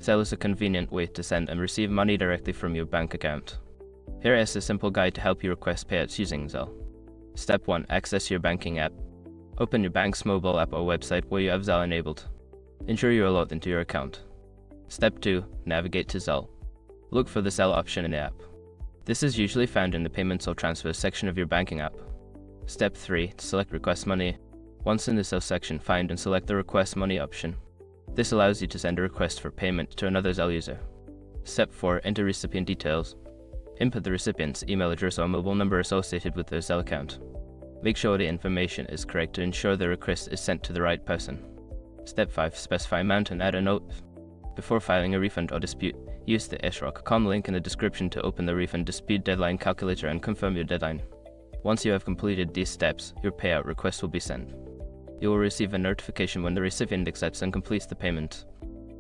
Zelle is a convenient way to send and receive money directly from your bank account. Here is a simple guide to help you request payouts using Zelle. Step 1. Access your banking app. Open your bank's mobile app or website where you have Zelle enabled. Ensure you are logged into your account. Step 2. Navigate to Zelle. Look for the Zelle option in the app. This is usually found in the Payments or Transfers section of your banking app. Step 3. Select Request Money. Once in the Zelle section, find and select the Request Money option. This allows you to send a request for payment to another Zelle user. Step 4. Enter recipient details. Input the recipient's email address or mobile number associated with their Zelle account. Make sure the information is correct to ensure the request is sent to the right person. Step 5. Specify amount and add a note. Before filing a refund or dispute, use the srock.com link in the description to open the refund dispute deadline calculator and confirm your deadline. Once you have completed these steps, your payout request will be sent. You will receive a notification when the recipient accepts and completes the payment.